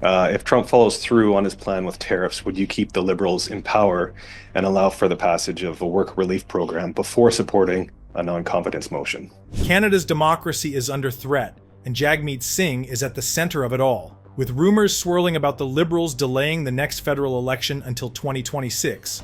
If Trump follows through on his plan with tariffs, would you keep the Liberals in power and allow for the passage of a work relief program before supporting a non-confidence motion? Canada's democracy is under threat, and Jagmeet Singh is at the center of it all, with rumors swirling about the Liberals delaying the next federal election until 2026.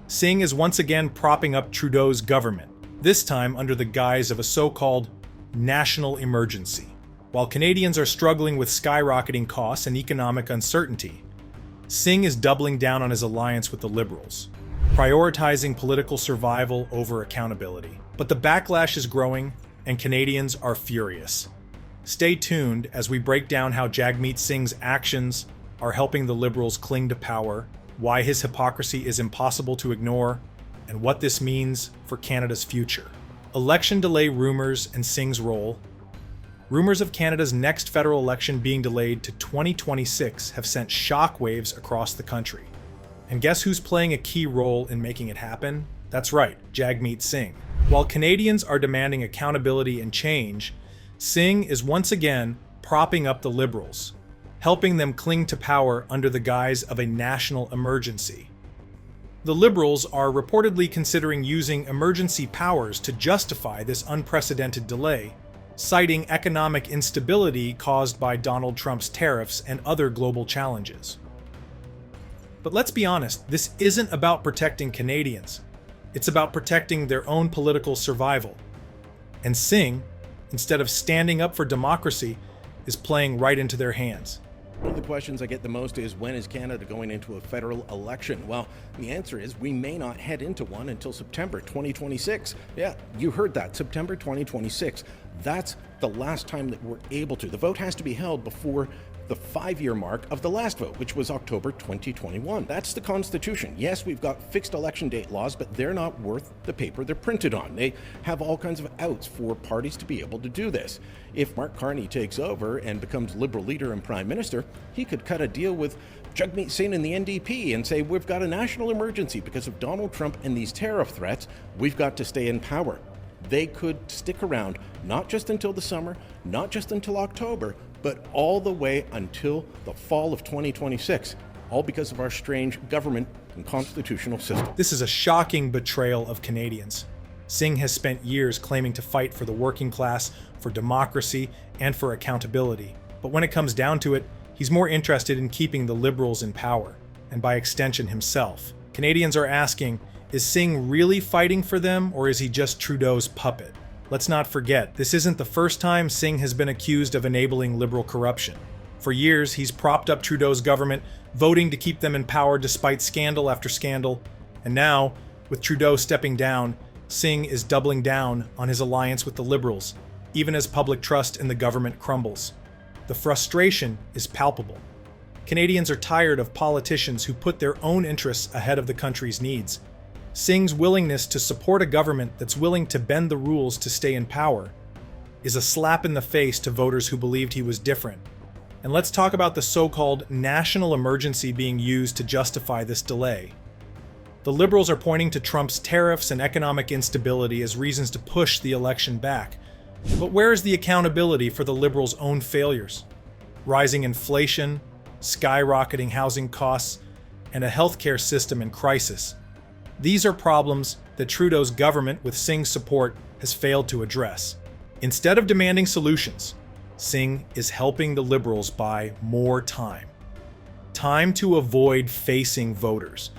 Singh is once again propping up Trudeau's government, this time under the guise of a so-called national emergency. While Canadians are struggling with skyrocketing costs and economic uncertainty, Singh is doubling down on his alliance with the Liberals, prioritizing political survival over accountability. But the backlash is growing, and Canadians are furious. Stay tuned as we break down how Jagmeet Singh's actions are helping the Liberals cling to power, why his hypocrisy is impossible to ignore, and what this means for Canada's future. Election delay rumors and Singh's role. Rumors of Canada's next federal election being delayed to 2026 have sent shockwaves across the country. And guess who's playing a key role in making it happen? That's right, Jagmeet Singh. While Canadians are demanding accountability and change, Singh is once again propping up the Liberals, helping them cling to power under the guise of a national emergency. The Liberals are reportedly considering using emergency powers to justify this unprecedented delay, citing economic instability caused by Donald Trump's tariffs and other global challenges. But let's be honest, this isn't about protecting Canadians. It's about protecting their own political survival. And Singh, instead of standing up for democracy, is playing right into their hands. One of the questions I get the most is, when is Canada going into a federal election? Well, the answer is we may not head into one until September 2026. Yeah, you heard that, September 2026. That's the last time that we're able to. The vote has to be held before the 5-year mark of the last vote, which was October 2021. That's the Constitution. Yes, we've got fixed election date laws, but they're not worth the paper they're printed on. They have all kinds of outs for parties to be able to do this. If Mark Carney takes over and becomes Liberal leader and Prime Minister, he could cut a deal with Jagmeet Singh and the NDP and say, we've got a national emergency because of Donald Trump and these tariff threats. We've got to stay in power. They could stick around, not just until the summer, not just until October, but all the way until the fall of 2026, all because of our strange government and constitutional system. This is a shocking betrayal of Canadians. Singh has spent years claiming to fight for the working class, for democracy, and for accountability. But when it comes down to it, he's more interested in keeping the Liberals in power, and by extension himself. Canadians are asking, is Singh really fighting for them, or is he just Trudeau's puppet? Let's not forget, this isn't the first time Singh has been accused of enabling Liberal corruption. For years, he's propped up Trudeau's government, voting to keep them in power despite scandal after scandal. And now, with Trudeau stepping down, Singh is doubling down on his alliance with the Liberals, even as public trust in the government crumbles. The frustration is palpable. Canadians are tired of politicians who put their own interests ahead of the country's needs. Singh's willingness to support a government that's willing to bend the rules to stay in power is a slap in the face to voters who believed he was different. And let's talk about the so-called national emergency being used to justify this delay. The Liberals are pointing to Trump's tariffs and economic instability as reasons to push the election back. But where is the accountability for the Liberals' own failures? Rising inflation, skyrocketing housing costs, and a healthcare system in crisis. These are problems that Trudeau's government, with Singh's support, has failed to address. Instead of demanding solutions, Singh is helping the Liberals buy more time. Time to avoid facing voters,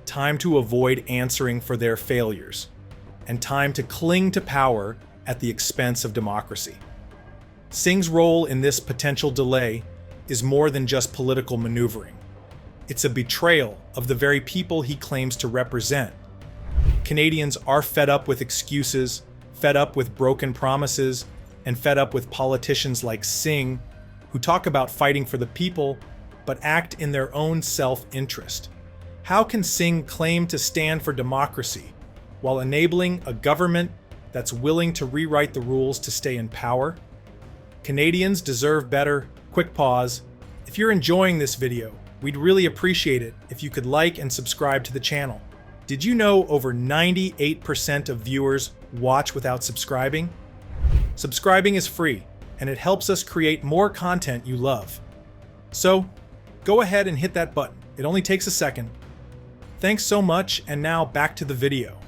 time to avoid answering for their failures, and time to cling to power at the expense of democracy. Singh's role in this potential delay is more than just political maneuvering. It's a betrayal of the very people he claims to represent. Canadians are fed up with excuses, fed up with broken promises, and fed up with politicians like Singh, who talk about fighting for the people, but act in their own self-interest. How can Singh claim to stand for democracy while enabling a government that's willing to rewrite the rules to stay in power? Canadians deserve better. Quick pause. If you're enjoying this video, we'd really appreciate it if you could like and subscribe to the channel. Did you know over 98% of viewers watch without subscribing? Subscribing is free, and it helps us create more content you love. So, go ahead and hit that button. It only takes a second. Thanks so much, and now back to the video.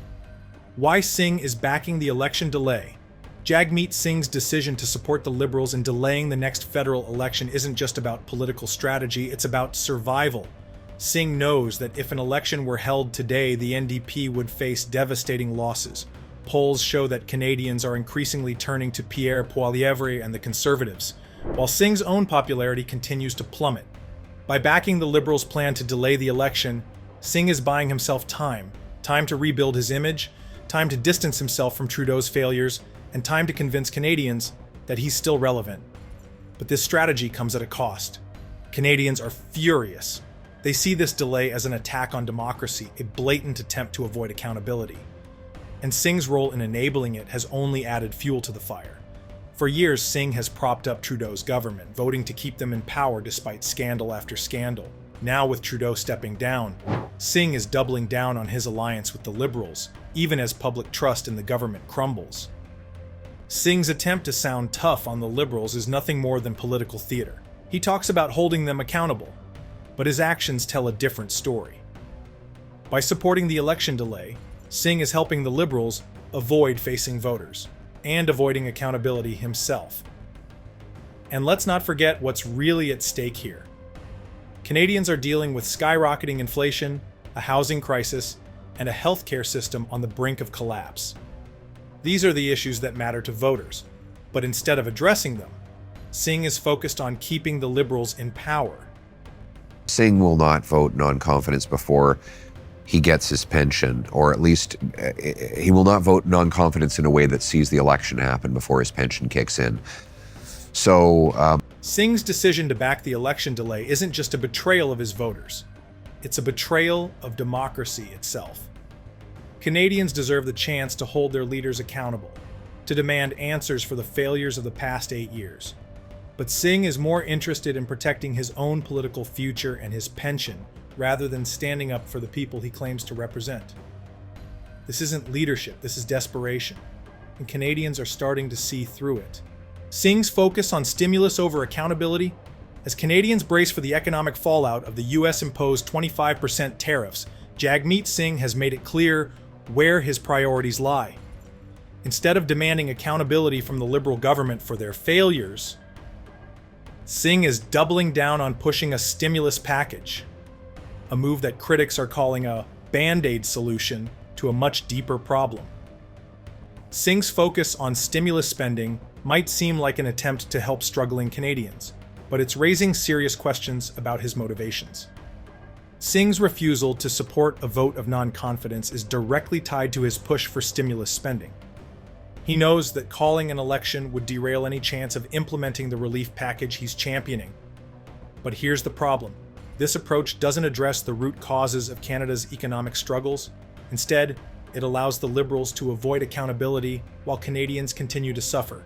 Why Singh is backing the election delay. Jagmeet Singh's decision to support the Liberals in delaying the next federal election isn't just about political strategy, it's about survival. Singh knows that if an election were held today, the NDP would face devastating losses. Polls show that Canadians are increasingly turning to Pierre Poilievre and the Conservatives, while Singh's own popularity continues to plummet. By backing the Liberals' plan to delay the election, Singh is buying himself time to rebuild his image, time to distance himself from Trudeau's failures, and time to convince Canadians that he's still relevant. But this strategy comes at a cost. Canadians are furious. They see this delay as an attack on democracy, a blatant attempt to avoid accountability. And Singh's role in enabling it has only added fuel to the fire. For years, Singh has propped up Trudeau's government, voting to keep them in power despite scandal after scandal. Now, with Trudeau stepping down, Singh is doubling down on his alliance with the Liberals, even as public trust in the government crumbles. Singh's attempt to sound tough on the Liberals is nothing more than political theater. He talks about holding them accountable, but his actions tell a different story. By supporting the election delay, Singh is helping the Liberals avoid facing voters and avoiding accountability himself. And let's not forget what's really at stake here. Canadians are dealing with skyrocketing inflation, a housing crisis, and a healthcare system on the brink of collapse. These are the issues that matter to voters, but instead of addressing them, Singh is focused on keeping the Liberals in power. Singh will not vote non-confidence before he gets his pension, or at least he will not vote non-confidence in a way that sees the election happen before his pension kicks in. So, Singh's decision to back the election delay isn't just a betrayal of his voters. It's a betrayal of democracy itself. Canadians deserve the chance to hold their leaders accountable, to demand answers for the failures of the past 8 years. But Singh is more interested in protecting his own political future and his pension rather than standing up for the people he claims to represent. This isn't leadership, this is desperation, and Canadians are starting to see through it. Singh's focus on stimulus over accountability. As Canadians brace for the economic fallout of the US-imposed 25% tariffs, Jagmeet Singh has made it clear where his priorities lie. Instead of demanding accountability from the Liberal government for their failures, Singh is doubling down on pushing a stimulus package, a move that critics are calling a band-aid solution to a much deeper problem. Singh's focus on stimulus spending might seem like an attempt to help struggling Canadians, but it's raising serious questions about his motivations. Singh's refusal to support a vote of non-confidence is directly tied to his push for stimulus spending. He knows that calling an election would derail any chance of implementing the relief package he's championing. But here's the problem. This approach doesn't address the root causes of Canada's economic struggles. Instead, it allows the Liberals to avoid accountability while Canadians continue to suffer.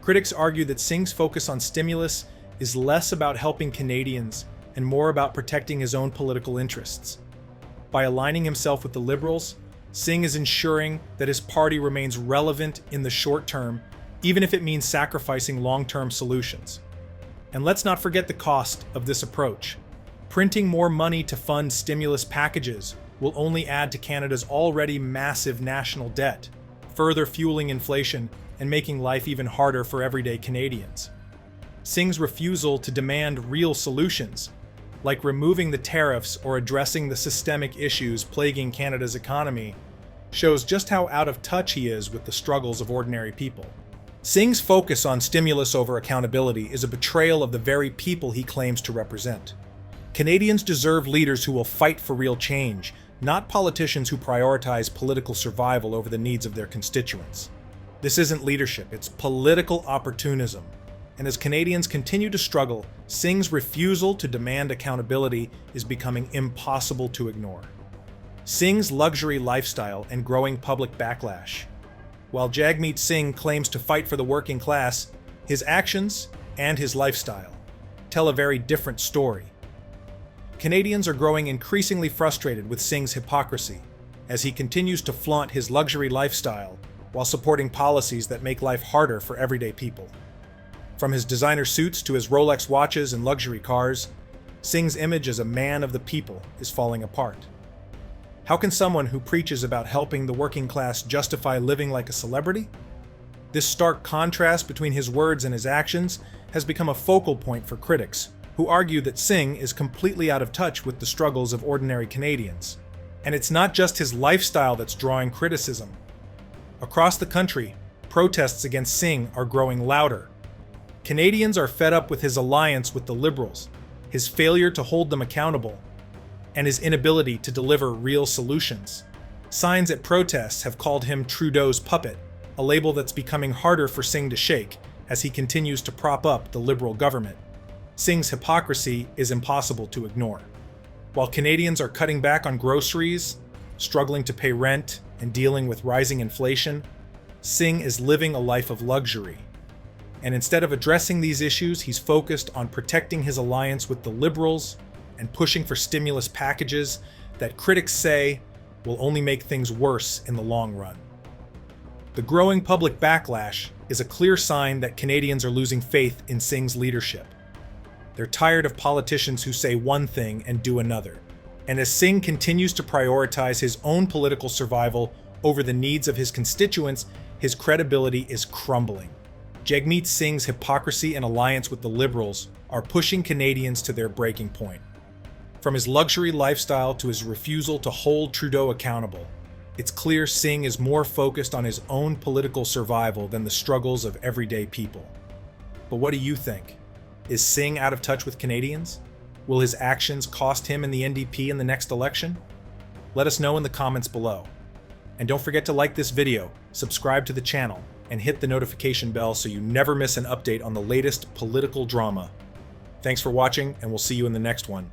Critics argue that Singh's focus on stimulus is less about helping Canadians and more about protecting his own political interests. By aligning himself with the Liberals, Singh is ensuring that his party remains relevant in the short term, even if it means sacrificing long-term solutions. And let's not forget the cost of this approach. Printing more money to fund stimulus packages will only add to Canada's already massive national debt, further fueling inflation and making life even harder for everyday Canadians. Singh's refusal to demand real solutions, like removing the tariffs or addressing the systemic issues plaguing Canada's economy, shows just how out of touch he is with the struggles of ordinary people. Singh's focus on stimulus over accountability is a betrayal of the very people he claims to represent. Canadians deserve leaders who will fight for real change, not politicians who prioritize political survival over the needs of their constituents. This isn't leadership, it's political opportunism. And as Canadians continue to struggle, Singh's refusal to demand accountability is becoming impossible to ignore. Singh's luxury lifestyle and growing public backlash. While Jagmeet Singh claims to fight for the working class, his actions and his lifestyle tell a very different story. Canadians are growing increasingly frustrated with Singh's hypocrisy as he continues to flaunt his luxury lifestyle while supporting policies that make life harder for everyday people. From his designer suits to his Rolex watches and luxury cars, Singh's image as a man of the people is falling apart. How can someone who preaches about helping the working class justify living like a celebrity? This stark contrast between his words and his actions has become a focal point for critics, who argue that Singh is completely out of touch with the struggles of ordinary Canadians. And it's not just his lifestyle that's drawing criticism. Across the country, protests against Singh are growing louder. Canadians are fed up with his alliance with the Liberals, his failure to hold them accountable, and his inability to deliver real solutions. Signs at protests have called him Trudeau's puppet, a label that's becoming harder for Singh to shake as he continues to prop up the Liberal government. Singh's hypocrisy is impossible to ignore. While Canadians are cutting back on groceries, struggling to pay rent, and dealing with rising inflation, Singh is living a life of luxury. And instead of addressing these issues, he's focused on protecting his alliance with the Liberals and pushing for stimulus packages that critics say will only make things worse in the long run. The growing public backlash is a clear sign that Canadians are losing faith in Singh's leadership. They're tired of politicians who say one thing and do another. And as Singh continues to prioritize his own political survival over the needs of his constituents, his credibility is crumbling. Jagmeet Singh's hypocrisy and alliance with the Liberals are pushing Canadians to their breaking point. From his luxury lifestyle to his refusal to hold Trudeau accountable, it's clear Singh is more focused on his own political survival than the struggles of everyday people. But what do you think? Is Singh out of touch with Canadians? Will his actions cost him and the NDP in the next election? Let us know in the comments below. And don't forget to like this video, subscribe to the channel, and hit the notification bell so you never miss an update on the latest political drama. Thanks for watching, and we'll see you in the next one.